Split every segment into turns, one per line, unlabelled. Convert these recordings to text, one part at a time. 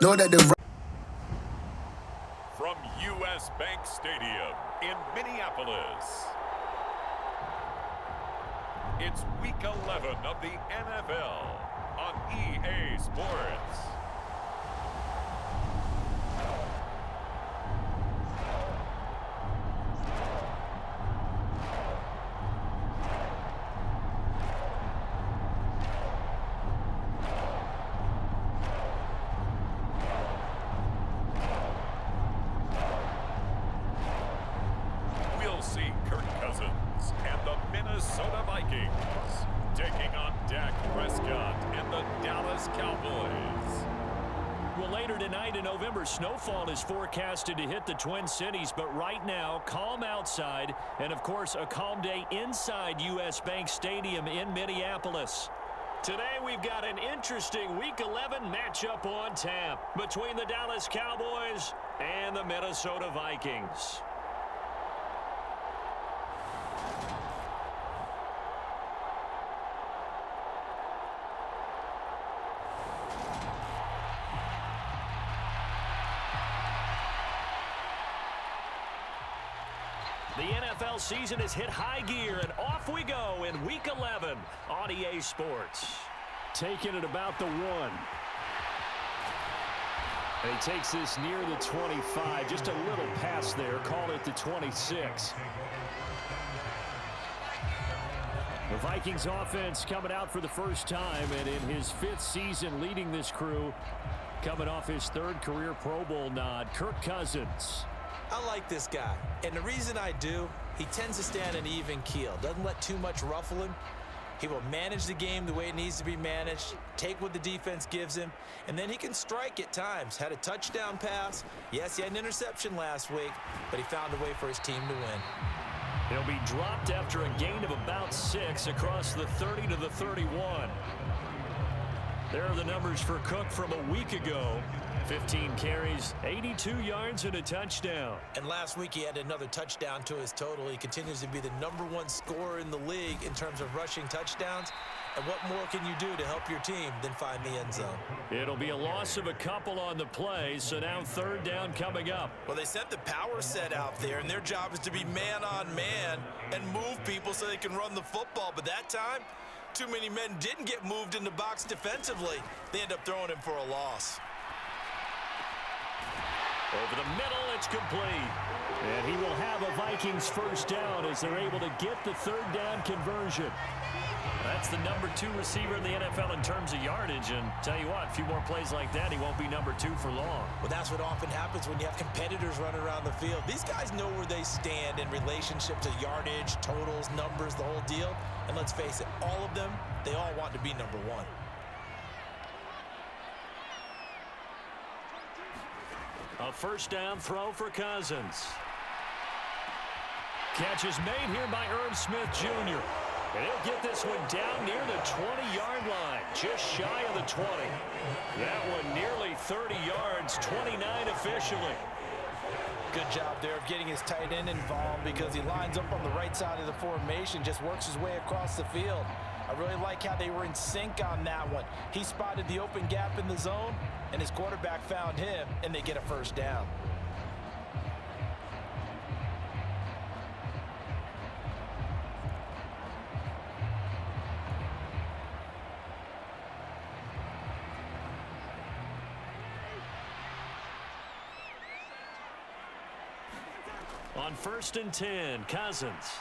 Know that the
From U.S. Bank Stadium in Minneapolis, it's Week 11 of the NFL on EA Sports. We'll see Kirk Cousins and the Minnesota Vikings taking on Dak Prescott and the Dallas Cowboys.
Well, later tonight in November, snowfall is forecasted to hit the Twin Cities, but right now, calm outside, and of course, a calm day inside U.S. Bank Stadium in Minneapolis. Today, we've got an interesting Week 11 matchup on tap between the Dallas Cowboys and the Minnesota Vikings. The NFL season has hit high gear, and off we go in Week 11 on EA Sports. Taking it about the 1. And he takes this near the 25. Just a little pass there. Call it the 26. The Vikings offense coming out for the first time, and in his 5th season leading this crew, coming off his 3rd career Pro Bowl nod, Kirk Cousins.
I like this guy, and the reason I do, he tends to stand an even keel, doesn't let too much ruffle him. He will manage the game the way it needs to be managed, take what the defense gives him, and then he can strike at times. Had a touchdown pass. Yes, he had an interception last week, but he found a way for his team to win.
He'll be dropped after a gain of about 6 across the 30 to the 31. There are the numbers for Cook from a week ago. 15 carries, 82 yards, and a touchdown.
And last week he had another touchdown to his total. He continues to be the #1 scorer in the league in terms of rushing touchdowns. And what more can you do to help your team than find the end zone?
It'll be a loss of a couple on the play, so now 3rd down coming up.
Well, they sent the power set out there, and their job is to be man-on-man and move people so they can run the football. But that time, too many men didn't get moved in the box defensively. They end up throwing him for a loss.
Over the middle, it's complete. And he will have a Vikings 1st down as they're able to get the 3rd down conversion. That's the #2 receiver in the NFL in terms of yardage. And tell you what, a few more plays like that, he won't be #2 for long.
Well, that's what often happens when you have competitors running around the field. These guys know where they stand in relationship to yardage, totals, numbers, the whole deal. And let's face it, all of them, they all want to be #1.
A 1st down throw for Cousins. Catch is made here by Irv Smith Jr. And he'll get this one down near the 20-yard line, just shy of the 20. That one nearly 30 yards, 29 officially.
Good job there of getting his tight end involved because he lines up on the right side of the formation, just works his way across the field. I really like how they were in sync on that one. He spotted the open gap in the zone, and his quarterback found him, and they get a 1st down.
On 1st and 10, Cousins.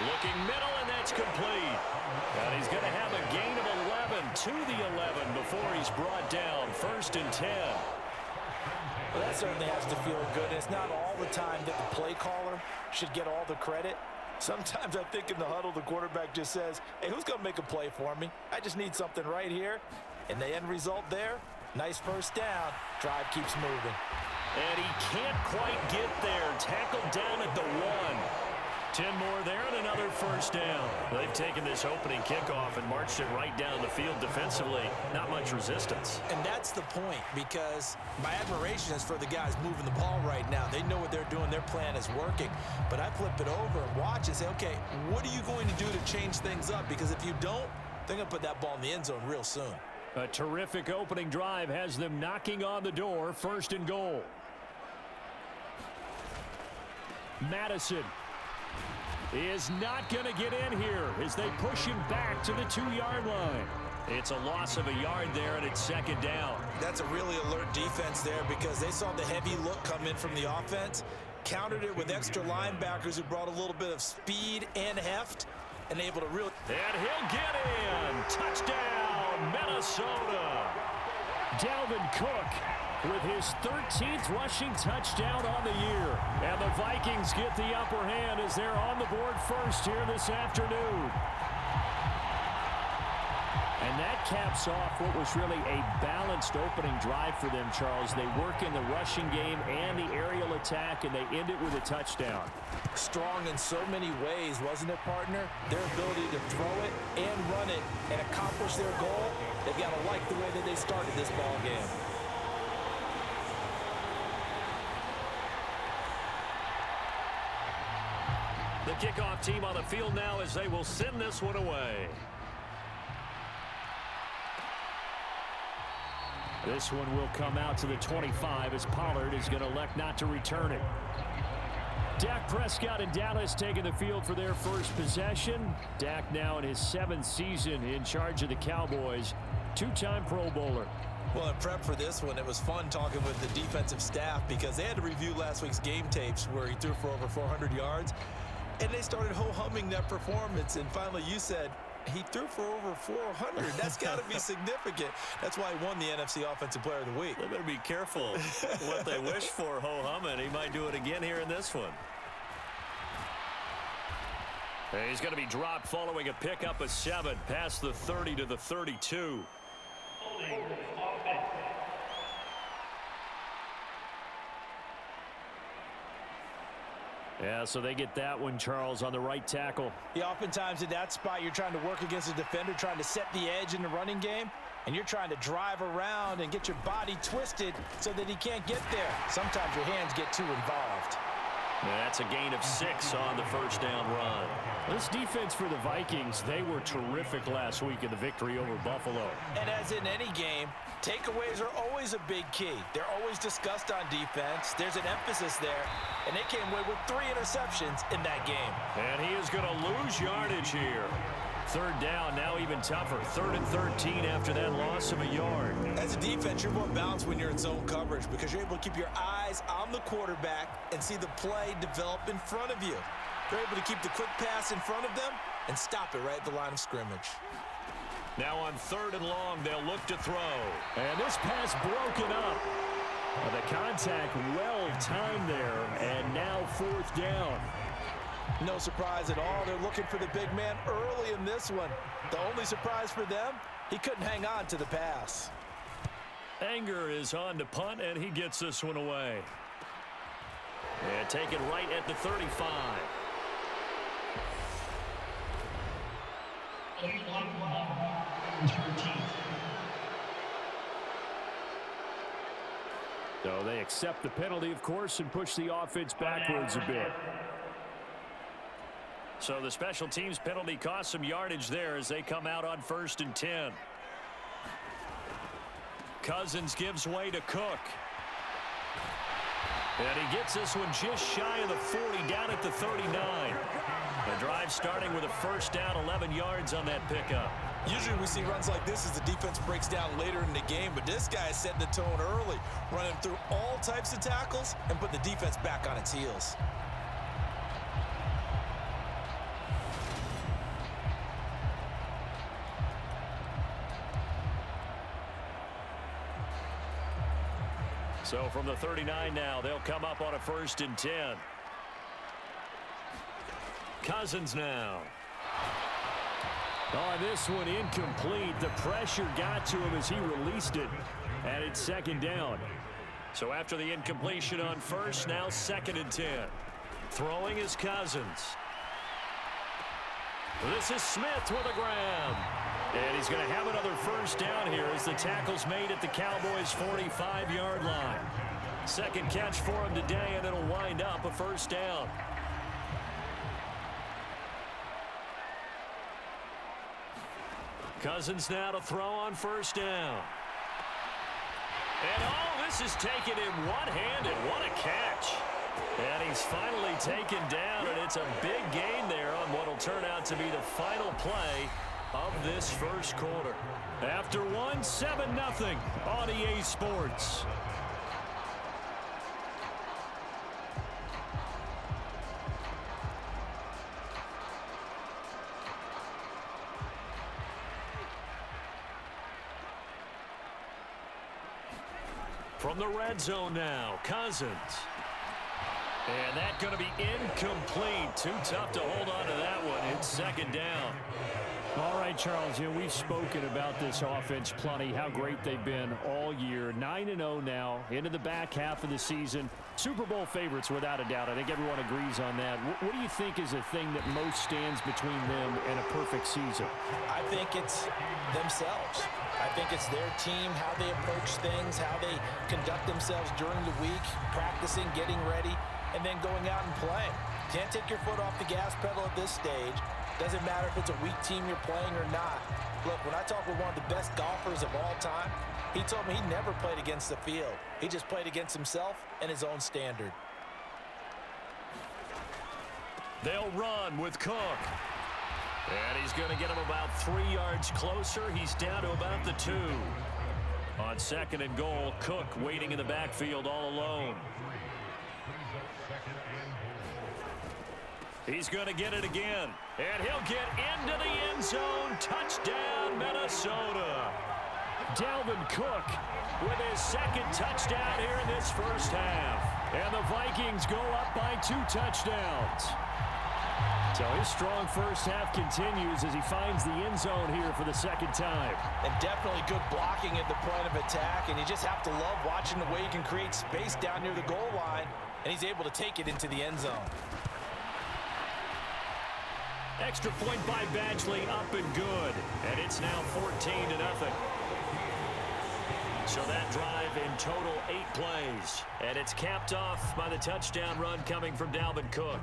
Looking middle, and that's complete. And he's going to have a gain of 11 to the 11 before he's brought down. 1st and 10.
Well, that certainly has to feel good. It's not all the time that the play caller should get all the credit. Sometimes I think in the huddle, the quarterback just says, hey, who's going to make a play for me? I just need something right here. And the end result there, nice 1st down. Drive keeps moving.
And he can't quite get there. Tackled down at the 1. 10 more there and another 1st down. They've taken this opening kickoff and marched it right down the field defensively. Not much resistance.
And that's the point, because my admiration is for the guys moving the ball right now. They know what they're doing. Their plan is working. But I flip it over and watch and say, okay, what are you going to do to change things up? Because if you don't, they're going to put that ball in the end zone real soon.
A terrific opening drive has them knocking on the door. 1st and goal. Madison is not going to get in here as they push him back to the 2-yard line. It's a loss of a yard there, and it's 2nd down.
That's a really alert defense there because they saw the heavy look come in from the offense, countered it with extra linebackers who brought a little bit of speed and heft, and able to really...
And he'll get in. Touchdown, Minnesota. Dalvin Cook with his 13th rushing touchdown on the year. And the Vikings get the upper hand as they're on the board first here this afternoon. And that caps off what was really a balanced opening drive for them, Charles. They work in the rushing game and the aerial attack, and they end it with a touchdown.
Strong in so many ways, wasn't it, partner? Their ability to throw it and run it and accomplish their goal, they've got to like the way that they started this ball game.
The kickoff team on the field now as they will send this one away. This one will come out to the 25 as Pollard is going to elect not to return it. Dak Prescott and Dallas taking the field for their first possession. Dak now in his 7th season in charge of the Cowboys. 2-time Pro Bowler.
Well, in prep for this one, it was fun talking with the defensive staff because they had to review last week's game tapes where he threw for over 400 yards. And they started ho-humming that performance. And finally, you said, he threw for over 400. That's got to be significant. That's why he won the NFC Offensive Player of the Week.
They better be careful what they wish for, ho-humming. He might do it again here in this one. He's going to be dropped following a pickup of 7 past the 30 to the 32. Yeah, so they get that one, Charles, on the right tackle.
Yeah, oftentimes in that spot, you're trying to work against a defender, trying to set the edge in the running game, and you're trying to drive around and get your body twisted so that he can't get there. Sometimes your hands get too involved.
That's a gain of 6 on the first down run. This defense for the Vikings, they were terrific last week in the victory over Buffalo.
And as in any game, takeaways are always a big key. They're always discussed on defense. There's an emphasis there, and they came away with 3 interceptions in that game.
And he is going to lose yardage here. 3rd down, now even tougher. 3rd and 13 after that loss of a yard.
As a defense, you're more balanced when you're in zone coverage because you're able to keep your eyes on the quarterback and see the play develop in front of you. They're able to keep the quick pass in front of them and stop it right at the line of scrimmage.
Now on 3rd and long, they'll look to throw. And this pass broken up. The contact well timed there, and now 4th down.
No surprise at all. They're looking for the big man early in this one. The only surprise for them, he couldn't hang on to the pass.
Anger is on to punt, and he gets this one away. And taken right at the 35. So they accept the penalty, of course, and push the offense backwards a bit. So the special teams penalty cost some yardage there as they come out on 1st and 10. Cousins gives way to Cook. And he gets this one just shy of the 40, down at the 39. The drive starting with a 1st down, 11 yards on that pickup.
Usually we see runs like this as the defense breaks down later in the game, but this guy is setting the tone early, running through all types of tackles and put the defense back on its heels.
So from the 39 now, they'll come up on a 1st and 10. Cousins now. Oh, this one incomplete. The pressure got to him as he released it. And it's 2nd down. So after the incompletion on 1st, now 2nd and 10. Throwing is Cousins. This is Smith with a grab. And he's going to have another 1st down here as the tackle's made at the Cowboys' 45-yard line. 2nd catch for him today, and it'll wind up a 1st down. Cousins now to throw on first down. And this is taken in one-handed. What a catch. And he's finally taken down, and it's a big gain there on what will turn out to be the final play of this first quarter. After one, 7-0 on EA Sports. From the red zone now, Cousins. And that's going to be incomplete. Too tough to hold on to that one. It's second down.
All right, Charles, we've spoken about this offense plenty, how great they've been all year. 9-0 now, into the back half of the season. Super Bowl favorites, without a doubt. I think everyone agrees on that. What do you think is the thing that most stands between them and a perfect season?
I think it's themselves. I think it's their team, how they approach things, how they conduct themselves during the week, practicing, getting ready, and then going out and playing. Can't take your foot off the gas pedal at this stage. Doesn't matter if it's a weak team you're playing or not. Look, when I talk with one of the best golfers of all time, he told me he never played against the field. He just played against himself and his own standard.
They'll run with Cook. And he's going to get him about 3 yards closer. He's down to about the 2. On second and goal, Cook waiting in the backfield all alone. He's going to get it again. And he'll get into the end zone. Touchdown, Minnesota. Dalvin Cook with his second touchdown here in this first half. And the Vikings go up by 2 touchdowns. So his strong first half continues as he finds the end zone here for the second time.
And definitely good blocking at the point of attack. And you just have to love watching the way he can create space down near the goal line. And he's able to take it into the end zone.
Extra point by Badgley, up and good. And it's now 14-0. So that drive in total 8 plays. And it's capped off by the touchdown run coming from Dalvin Cook.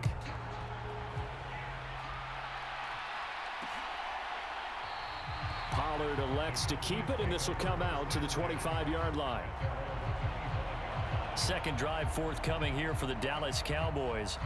Pollard elects to keep it, and this will come out to the 25-yard line.
Second drive forthcoming here for the Dallas Cowboys.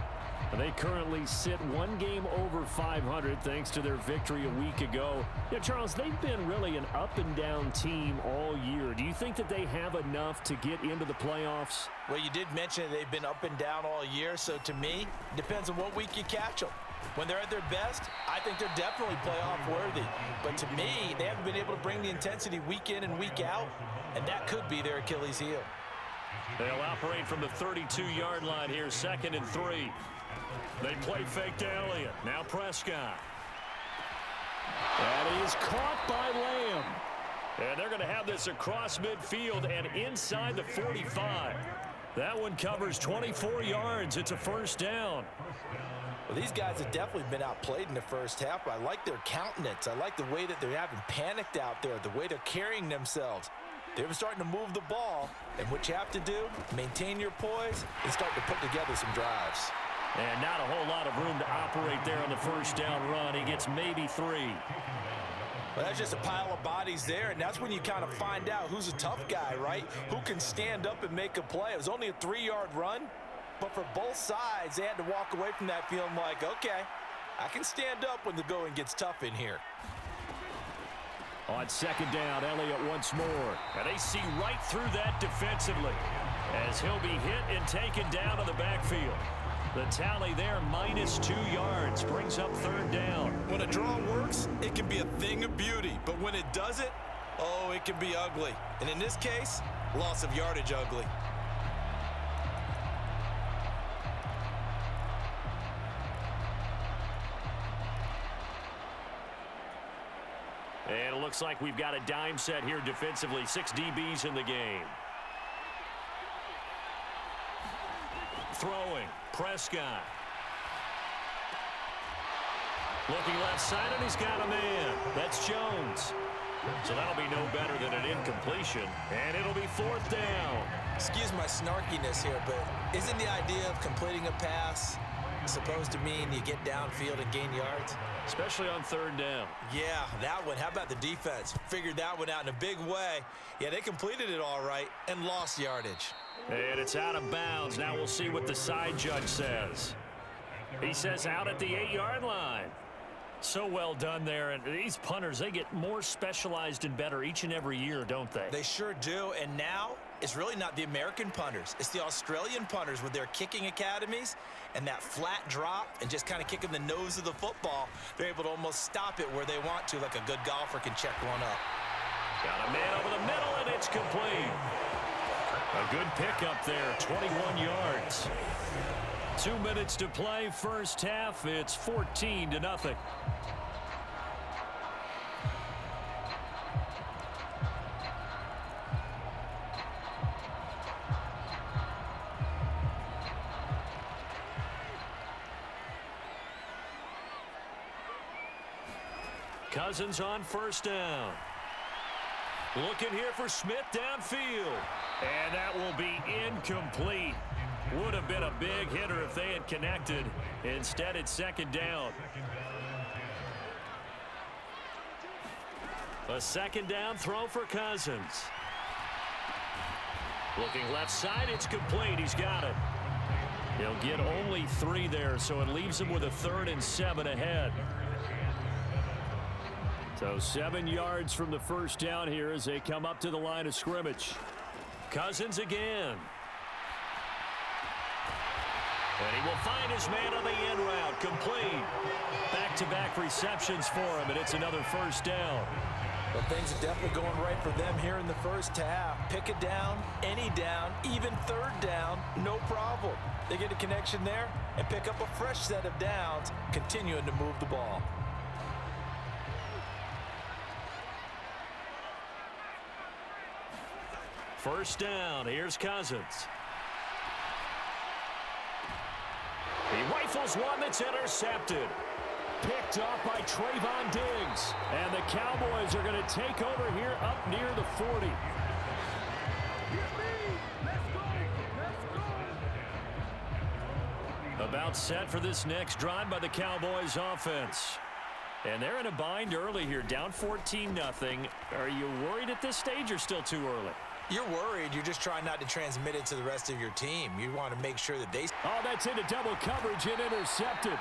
They currently sit 1 game over 500 thanks to their victory a week ago. Yeah, Charles, they've been really an up-and-down team all year. Do you think that they have enough to get into the playoffs?
Well, you did mention they've been up and down all year, so to me, it depends on what week you catch them. When they're at their best, I think they're definitely playoff worthy. But to me, they haven't been able to bring the intensity week in and week out, and that could be their Achilles heel.
They'll operate from the 32-yard line here, 2nd and 3. They play fake to Elliott. Now Prescott.
And he is caught by Lamb.
And they're going to have this across midfield and inside the 45. That one covers 24 yards. It's a first down.
Well, these guys have definitely been outplayed in the first half. I like their countenance. I like the way that they're having panicked out there, the way they're carrying themselves. They're starting to move the ball, and what you have to do, maintain your poise and start to put together some drives.
And not a whole lot of room to operate there on the first down run. He gets maybe 3.
Well, that's just a pile of bodies there, and that's when you kind of find out who's a tough guy, right? Who can stand up and make a play. It was only a 3-yard run, but for both sides, they had to walk away from that feeling like, okay, I can stand up when the going gets tough in here.
On second down, Elliott once more. And they see right through that defensively as he'll be hit and taken down to the backfield. The tally there, minus 2 yards, brings up third down.
When a draw works, it can be a thing of beauty. But when it doesn't, oh, it can be ugly. And in this case, loss of yardage ugly.
And it looks like we've got a dime set here defensively. 6 DBs in the game. Throwing, Prescott. Looking left side, and he's got a man. That's Jones. So that'll be no better than an incompletion. And it'll be fourth down.
Excuse my snarkiness here, but isn't the idea of completing a pass supposed to mean you get downfield and gain yards?
Especially on third down.
Yeah, that one. How about the defense? Figured that one out in a big way. Yeah, they completed it all right and lost yardage.
And it's out of bounds. Now we'll see what the side judge says. He says out at the 8-yard line. So well done there. And these punters, they get more specialized and better each and every year, don't they?
They sure do. And now it's really not the American punters. It's the Australian punters with their kicking academies and that flat drop and just kind of kicking the nose of the football. They're able to almost stop it where they want to, like a good golfer can check one up.
Got a man over the middle, and it's complete. A good pickup there, 21 yards. 2 minutes to play, first half. It's 14-0. Cousins on first down. Looking here for Smith downfield. And that will be incomplete. Would have been a big hitter if they had connected. Instead, it's second down. A second down throw for Cousins. Looking left side, it's complete. He's got it. He'll get only 3 there, so it leaves him with a 3rd and 7 ahead. So 7 yards from the first down here as they come up to the line of scrimmage. Cousins again. And he will find his man on the end route. Complete. Back-to-back receptions for him, and it's another first down.
Well, things are definitely going right for them here in the first half. Pick a down, any down, even third down, no problem. They get a connection there and pick up a fresh set of downs, continuing to move the ball.
First down, here's Cousins. He rifles one that's intercepted.
Picked off by Trayvon Diggs. And the Cowboys are going to take over here up near the 40.
About set for this next drive by the Cowboys offense. And they're in a bind early here, down 14-0. Are you worried at this stage or still too early?
You're worried. You're just trying not to transmit it to the rest of your team. You want to make sure that they...
Oh, that's into double coverage and intercepted.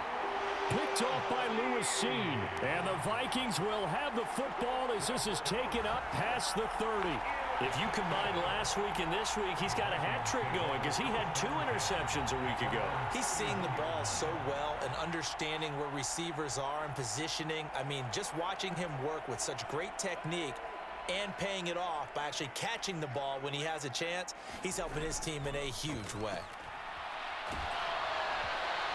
Picked off by Lewis Seen. And the Vikings will have the football as this is taken up past the 30.
If you combine last week and this week, he's got a hat trick going because he had 2 interceptions a week ago.
He's seeing the ball so well and understanding where receivers are and positioning. I mean, just watching him work with such great technique and paying it off by actually catching the ball when he has a chance, he's helping his team in a huge way.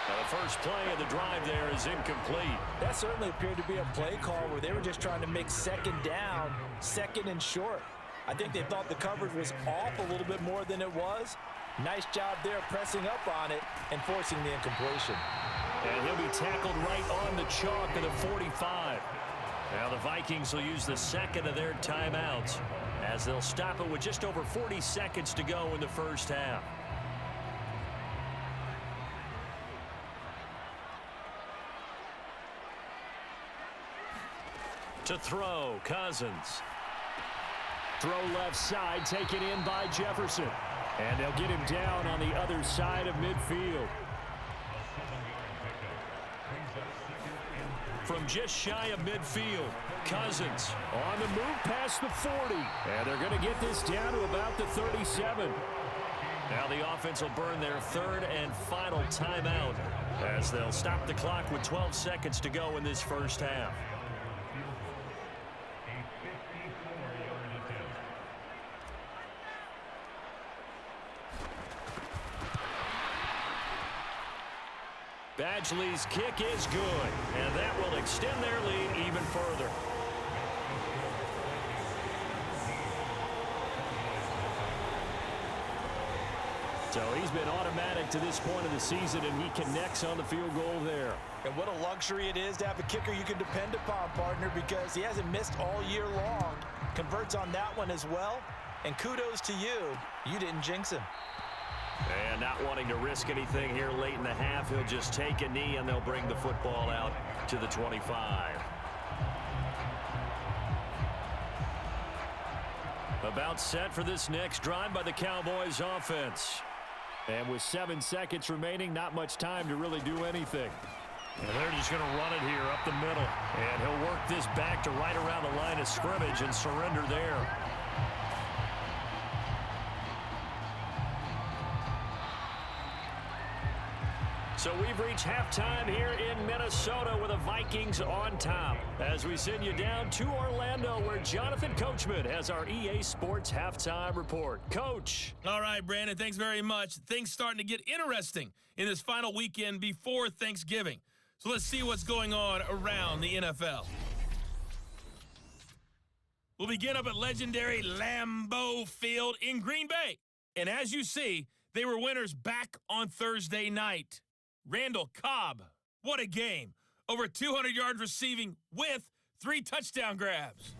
The first play of the drive there is incomplete.
That certainly appeared to be a play call where they were just trying to make second down, second and short. I think they thought the coverage was off a little bit more than it was. Nice job there pressing up on it and forcing the incompletion.
And he'll be tackled right on the chalk at the 45. Now the Vikings will use the second of their timeouts as they'll stop it with just over 40 seconds to go in the first half. To throw, Cousins.
Throw left side, taken in by Jefferson. And they'll get him down on the other side of midfield.
From just shy of midfield, Cousins
on the move past the 40. And they're going to get this down to about the 37.
Now the offense will burn their 3rd and final timeout as they'll stop the clock with 12 seconds to go in this first half. Badgley's kick is good, and that will extend their lead even further.
So he's been automatic to this point of the season, and he connects on the field goal there.
And what a luxury it is to have a kicker you can depend upon, partner, because he hasn't missed all year long. Converts on that one as well, and kudos to you. You didn't jinx him.
And not wanting to risk anything here late in the half, he'll just take a knee and they'll bring the football out to the 25. About set for this next drive by the Cowboys offense.
And with 7 seconds remaining, not much time to really do anything.
And they're just going to run it here up the middle. And he'll work this back to right around the line of scrimmage and surrender there. So we've reached halftime here in Minnesota with the Vikings on top. As we send you down to Orlando, where Jonathan Coachman has our EA Sports halftime report. Coach.
All right, Brandon, thanks very much. Things starting to get interesting in this final weekend before Thanksgiving. So let's see what's going on around the NFL. We'll begin up at legendary Lambeau Field in Green Bay. And as you see, they were winners back on Thursday night. Randall Cobb, what a game. Over 200 yards receiving with 3 touchdown grabs.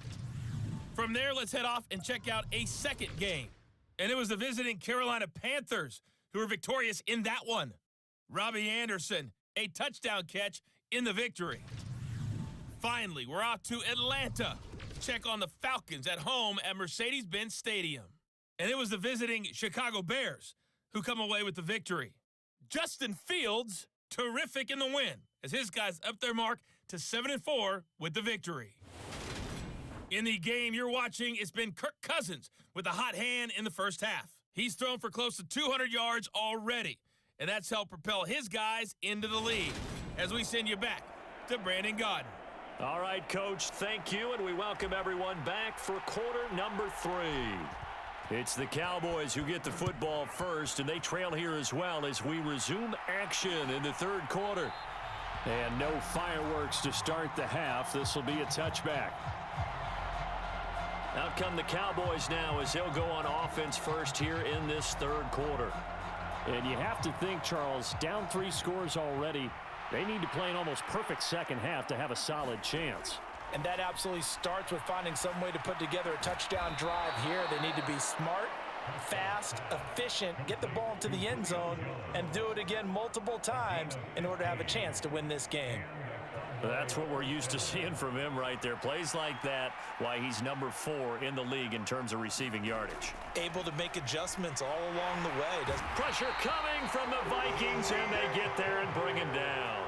From there, let's head off and check out a second game. And it was the visiting Carolina Panthers who were victorious in that one. Robbie Anderson, a touchdown catch in the victory. Finally, we're off to Atlanta to check on the Falcons at home at Mercedes-Benz Stadium. And it was the visiting Chicago Bears who come away with the victory. Justin Fields, terrific in the win, as his guys up their mark to 7-4 with the victory. In the game you're watching, it's been Kirk Cousins with a hot hand in the first half. He's thrown for close to 200 yards already, and that's helped propel his guys into the lead. As we send you back to Brandon Gaudin.
All right, Coach, thank you, and we welcome everyone back for quarter number 3. It's the Cowboys who get the football first, and they trail here as well as we resume action in the third quarter.
And no fireworks to start the half. This will be a touchback.
Out come the Cowboys now as they'll go on offense first here in this third quarter.
And you have to think, Charles, down 3 scores already. They need to play an almost perfect second half to have a solid chance.
And that absolutely starts with finding some way to put together a touchdown drive here. They need to be smart, fast, efficient, get the ball to the end zone, and do it again multiple times in order to have a chance to win this game.
That's what we're used to seeing from him right there. Plays like that, why he's number 4 in the league in terms of receiving yardage.
Able to make adjustments all along the way.
Pressure coming from the Vikings, and they get there and bring him down.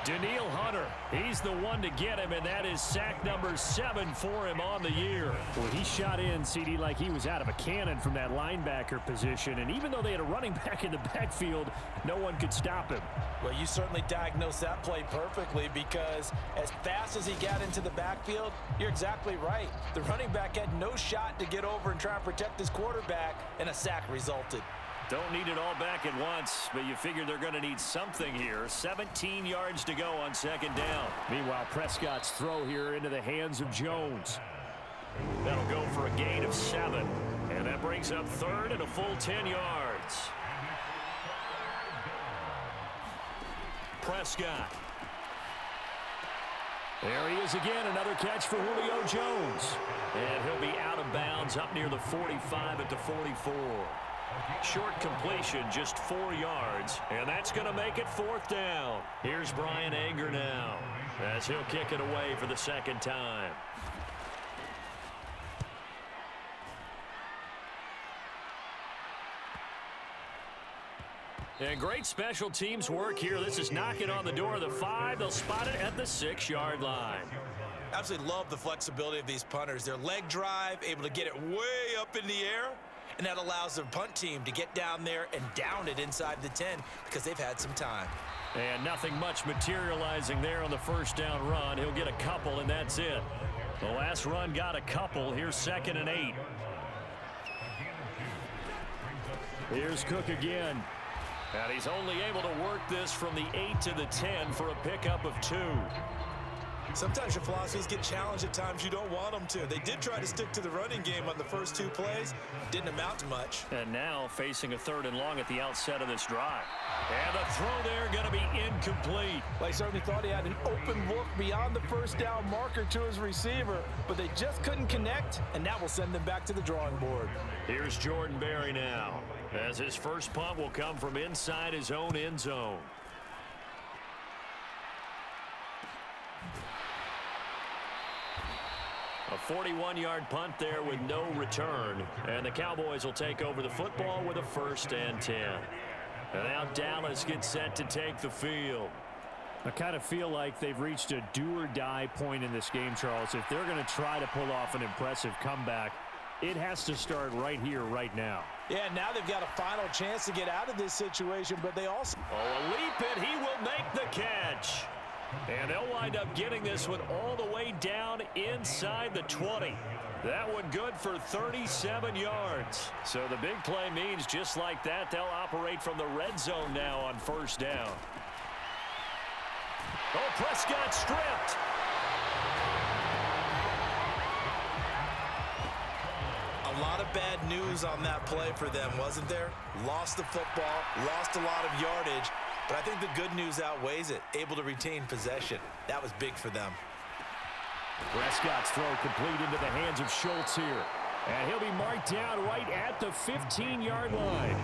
Danielle Hunter, he's the one to get him, and that is sack number 7 for him on the year. Well, he shot in, CD, like he was out of a cannon from that linebacker position, and even though they had a running back in the backfield, no one could stop him.
Well, you certainly diagnosed that play perfectly, because as fast as he got into the backfield, you're exactly right. The running back had no shot to get over and try and protect his quarterback, and a sack resulted.
Don't need it all back at once, but you figure they're going to need something here. 17 yards to go on second down.
Meanwhile, Prescott's throw here into the hands of Jones.
That'll go for a gain of 7, and that brings up third and a full 10 yards. Prescott.
There he is again, another catch for Julio Jones.
And he'll be out of bounds up near the 45 at the 44. Short completion, just 4 yards, and that's going to make it 4th down. Here's Brian Anger now, as he'll kick it away for the second time. And great special teams work here. This is knocking on the door of the 5. They'll spot it at the 6-yard line.
Absolutely love the flexibility of these punters. Their leg drive, able to get it way up in the air, and that allows their punt team to get down there and down it inside the 10 because they've had some time.
And nothing much materializing there on the first down run. He'll get a couple, and that's it. The last run got a couple. Here's 2nd and 8.
Here's Cook again.
And he's only able to work this from the 8 to the 10 for a pickup of 2.
Sometimes your philosophies get challenged at times you don't want them to. They did try to stick to the running game on the first 2 plays. Didn't amount to much.
And now facing a 3rd and long at the outset of this drive. And the throw there going to be incomplete.
Well, he certainly thought he had an open look beyond the first down marker to his receiver, but they just couldn't connect, and that will send them back to the drawing board.
Here's Jordan Berry now. as his first punt will come from inside his own end zone. A 41-yard punt there with no return. And the Cowboys will take over the football with a 1st and 10. And now Dallas gets set to take the field.
I kind of feel like they've reached a do-or-die point in this game, Charles. If they're going to try to pull off an impressive comeback, it has to start right here, right now.
Yeah, now they've got a final chance to get out of this situation, but they also...
Oh, a leap, and he will make the catch. And they'll wind up getting this one all the way down inside the 20. That one good for 37 yards. So the big play means just like that, they'll operate from the red zone now on 1st down. Oh, Prescott stripped.
A lot of bad news on that play for them, wasn't there? Lost the football, lost a lot of yardage, but I think the good news outweighs it. Able to retain possession. That was big for them.
Prescott's throw complete into the hands of Schultz here. And he'll be marked down right at the 15-yard line.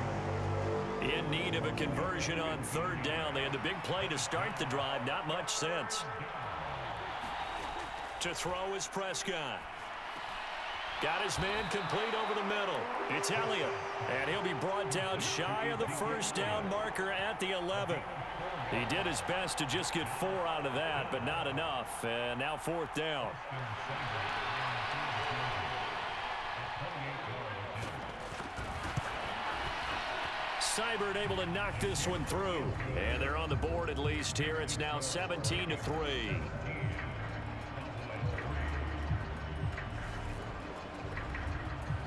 In need of a conversion on 3rd down. They had the big play to start the drive. Not much sense. To throw is Prescott. Got his man complete over the middle. It's Elliott. And he'll be brought down shy of the 1st down marker at the 11. He did his best to just get 4 out of that, but not enough. And now 4th down. Seibert able to knock this one through. And they're on the board at least here. It's now 17-3.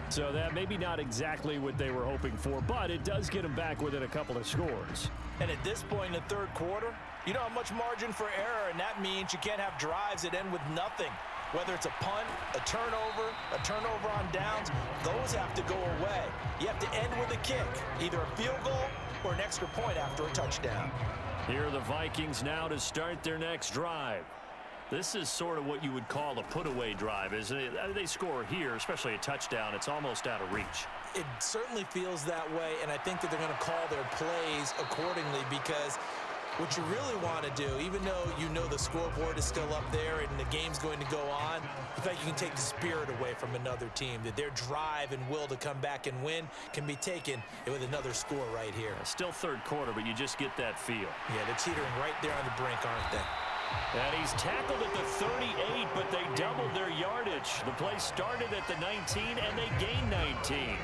So that maybe not exactly what they were hoping for, but it does get them back within a couple of scores.
And at this point in the 3rd quarter, you don't have much margin for error, and that means you can't have drives that end with nothing. Whether it's a punt, a turnover on downs, those have to go away. You have to end with a kick, either a field goal or an extra point after a touchdown.
Here are the Vikings now to start their next drive. This is sort of what you would call a put-away drive, isn't it? They score here, especially a touchdown. It's almost out of reach.
It certainly feels that way, and I think that they're going to call their plays accordingly because what you really want to do, even though you know the scoreboard is still up there and the game's going to go on, you think you can take the spirit away from another team, that their drive and will to come back and win can be taken with another score right here.
Still 3rd quarter, but you just get that feel.
Yeah, they're teetering right there on the brink, aren't they?
And he's tackled at the 38, but they doubled their yardage. The play started at the 19, and they gained 19.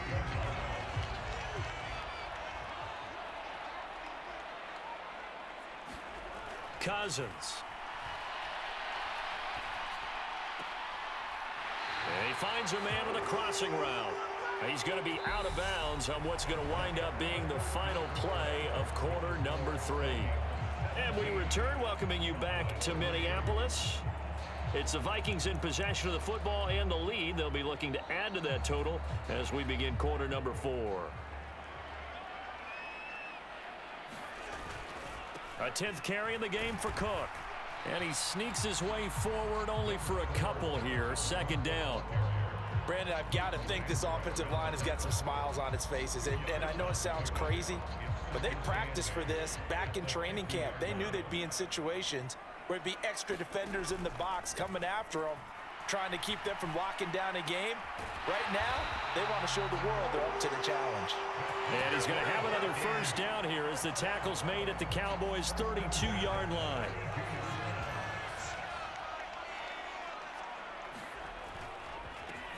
Cousins. And he finds a man on the crossing route. He's going to be out of bounds on what's going to wind up being the final play of quarter number 3. And we return, welcoming you back to Minneapolis. It's the Vikings in possession of the football and the lead. They'll be looking to add to that total as we begin quarter number 4. A 10th carry in the game for Cook. And he sneaks his way forward only for a couple here. 2nd down.
Brandon, I've got to think this offensive line has got some smiles on its faces. And I know it sounds crazy, but they practiced for this back in training camp. They knew they'd be in situations where it'd be extra defenders in the box coming after them, trying to keep them from locking down a game. Right now, they want to show the world they're up to the challenge.
And he's going to have another 1st down here as the tackle's made at the Cowboys' 32-yard line.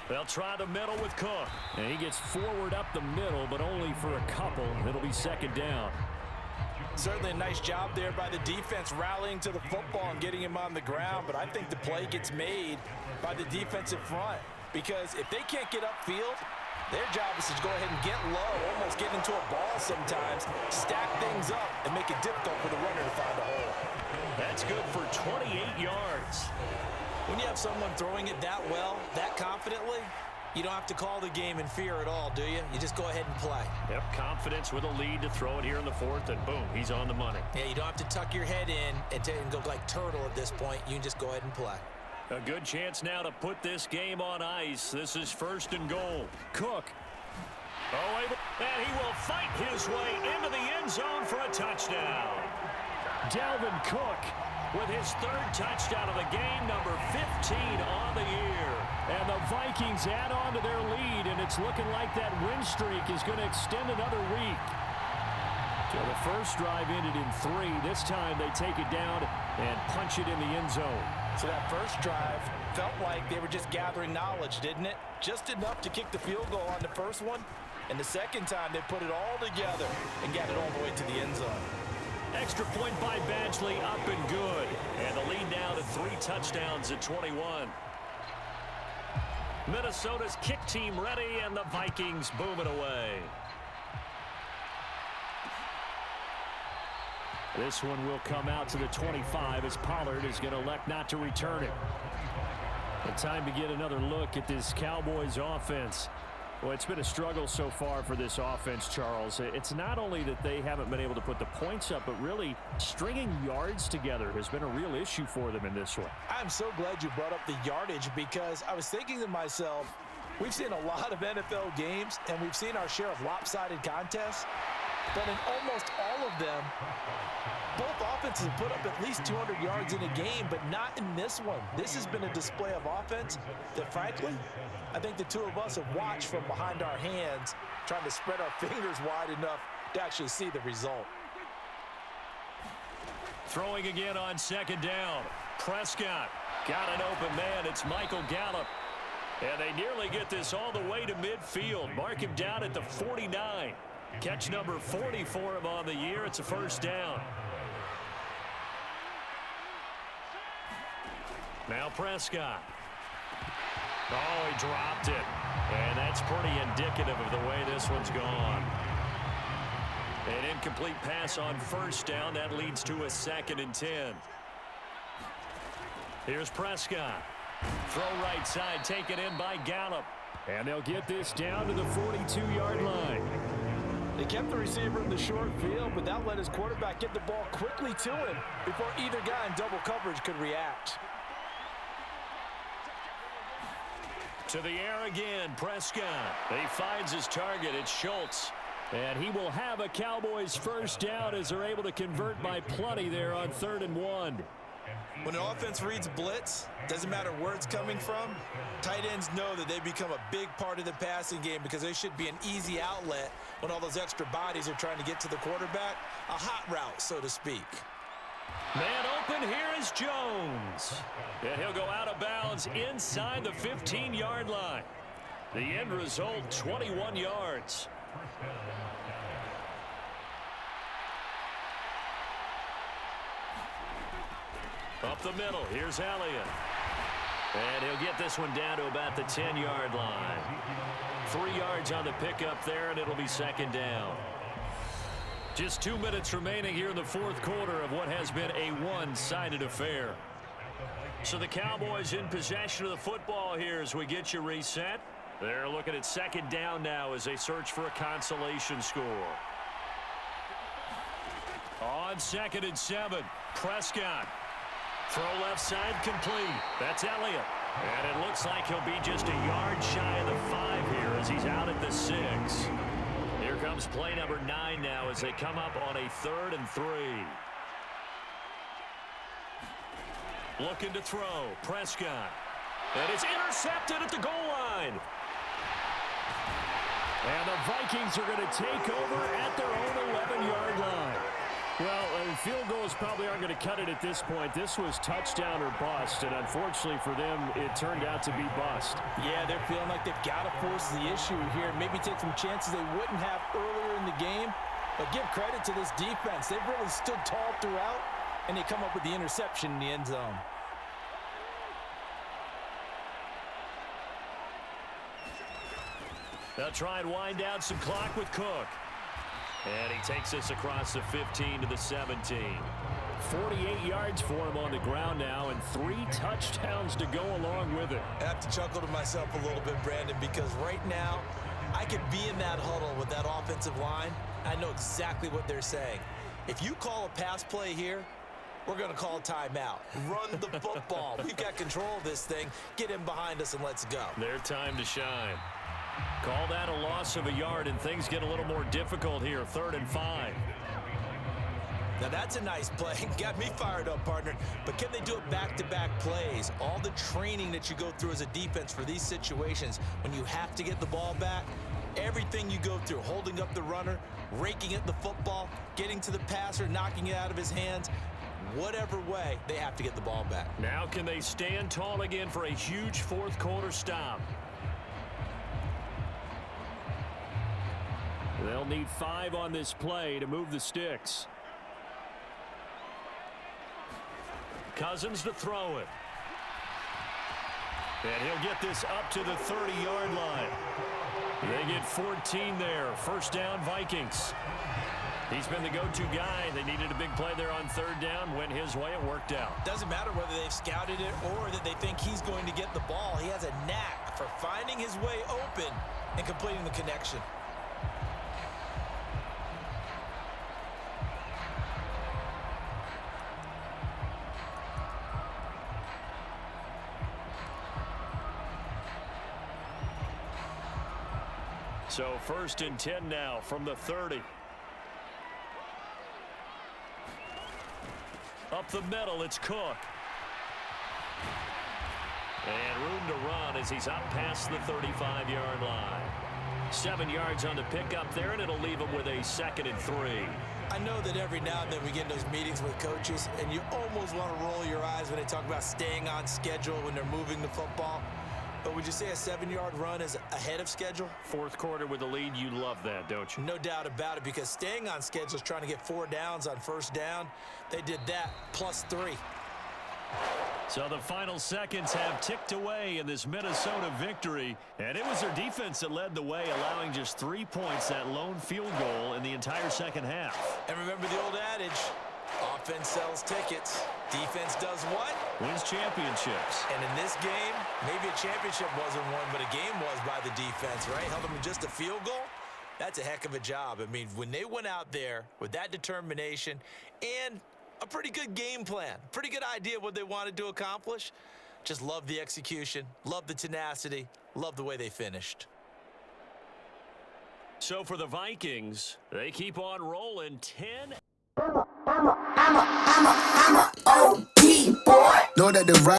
They'll try the middle with Cook.
And he gets forward up the middle, but only for a couple. It'll be 2nd down.
Certainly a nice job there by the defense rallying to the football and getting him on the ground, but I think the play gets made by the defensive front because if they can't get upfield, their job is to go ahead and get low, almost get into a ball sometimes, stack things up, and make it difficult for the runner to find a hole.
That's good for 28 yards.
When you have someone throwing it that well, that confidently, you don't have to call the game in fear at all, do you? You just go ahead and play.
Yep, confidence with a lead to throw it here in the 4th, and boom, he's on the money.
Yeah, you don't have to tuck your head in and go like turtle at this point. You can just go ahead and play.
A good chance now to put this game on ice. This is 1st and goal.
Cook.
And he will fight his way into the end zone for a touchdown.
Dalvin Cook
With his third touchdown of the game, number 15 on the year.
And the Vikings add on to their lead, and it's looking like that win streak is going to extend another week. So the first drive ended in 3. This time they take it down and punch it in the end zone.
So that first drive felt like they were just gathering knowledge, didn't it? Just enough to kick the field goal on the first one. And the second time they put it all together and got it all the way to the end zone.
Extra point by Badgley, up and good. And the lead now to 3 touchdowns at 21. Minnesota's kick team ready, and the Vikings boom it away.
This one will come out to the 25 as Pollard is going to elect not to return it. And time to get another look at this Cowboys offense. Well, it's been a struggle so far for this offense, Charles. It's not only that they haven't been able to put the points up, but really stringing yards together has been a real issue for them in this one.
I'm so glad you brought up the yardage, because I was thinking to myself, we've seen a lot of NFL games, and we've seen our share of lopsided contests. But in almost all of them, both offenses have put up at least 200 yards in a game, but not in this one. This has been a display of offense that, frankly, I think the two of us have watched from behind our hands, trying to spread our fingers wide enough to actually see the result.
Throwing again on second down. Prescott got an open man. It's Michael Gallup. And they nearly get this all the way to midfield. Mark him down at the 49. Catch number 40 for him on the year. It's a first down. Now Prescott. Oh, he dropped it. And that's pretty indicative of the way this one's gone. An incomplete pass on first down. That leads to a 2nd and 10. Here's Prescott. Throw right side, taken in by Gallup.
And they'll get this down to the 42-yard line.
They kept the receiver in the short field, but that let his quarterback get the ball quickly to him before either guy in double coverage could react.
To the air again, Prescott. He finds his target. It's Schultz.
And he will have a Cowboys first down as they're able to convert by plenty there on 3rd and 1.
When an offense reads blitz, doesn't matter where it's coming from, tight ends know that they become a big part of the passing game, because they should be an easy outlet when all those extra bodies are trying to get to the quarterback. A hot route, so to speak.
Man open, here is Jones. And he'll go out of bounds inside the 15-yard line. The end result, 21 yards. Up the middle, here's Elliott. And he'll get this one down to about the 10-yard line. 3 yards on the pickup there, and it'll be 2nd down. Just 2 minutes remaining here in the 4th quarter of what has been a one-sided affair. So the Cowboys in possession of the football here as we get you reset. They're looking at 2nd down now as they search for a consolation score. On 2nd and 7, Prescott. Throw left side complete. That's Elliott. And it looks like he'll be just a yard shy of the 5 here as he's out at the 6. Here comes play number 9 now as they come up on a 3rd and 3. Looking to throw. Prescott. And it's intercepted at the goal line.
And the Vikings are going to take over at their own 11-yard line. Well, field goals probably aren't going to cut it at this point. This was touchdown or bust, and unfortunately for them, it turned out to be bust.
Yeah, they're feeling like they've got to force the issue here. Maybe take some chances they wouldn't have earlier in the game. But give credit to this defense. They've really stood tall throughout, and they come up with the interception in the end zone.
They'll try and wind down some clock with Cook. And he takes this across the 15 to the 17.
48 yards for him on the ground now, and 3 touchdowns to go along with it.
I have to chuckle to myself a little bit, Brandon, because right now I could be in that huddle with that offensive line. I know exactly what they're saying. If you call a pass play here, we're going to call a timeout. Run the football. We've got control of this thing. Get in behind us and let's go.
Their time to shine. Call that a loss of a yard, and things get a little more difficult here. 3rd and 5.
Now that's a nice play. Got me fired up, partner. But can they do it back-to-back plays? All the training that you go through as a defense for these situations, when you have to get the ball back, everything you go through, holding up the runner, raking at the football, getting to the passer, knocking it out of his hands, whatever way, they have to get the ball back.
Now can they stand tall again for a huge 4th quarter stop?
They'll need 5 on this play to move the sticks.
Cousins to throw it. And he'll get this up to the 30-yard line. They get 14 there. 1st down, Vikings. He's been the go-to guy. They needed a big play there on 3rd down. Went his way. It worked out.
Doesn't matter whether they've scouted it or that they think he's going to get the ball. He has a knack for finding his way open and completing the connection.
So 1st and 10 now from the 30. Up the middle, it's Cook. And room to run as he's up past the 35-yard line. 7 yards on the pickup there, and it'll leave him with a 2nd and 3.
I know that every now and then we get in those meetings with coaches, and you almost want to roll your eyes when they talk about staying on schedule when they're moving the football. But would you say a 7-yard run is ahead of schedule?
4th quarter with the lead, you love that, don't you?
No doubt about it, because staying on schedule is trying to get 4 downs on 1st down. They did that plus 3.
So the final seconds have ticked away in this Minnesota victory, and it was their defense that led the way, allowing just 3 points, that lone field goal in the entire 2nd half.
And remember the old adage, offense sells tickets. Defense does what?
Wins championships.
And in this game, maybe a championship wasn't won, but a game was by the defense, right? Held them to just a field goal. That's a heck of a job. I mean, when they went out there with that determination and a pretty good game plan, pretty good idea what they wanted to accomplish, just love the execution, love the tenacity, love the way they finished.
So for the Vikings, they keep on rolling. 10.
I'm a OG boy. Know that the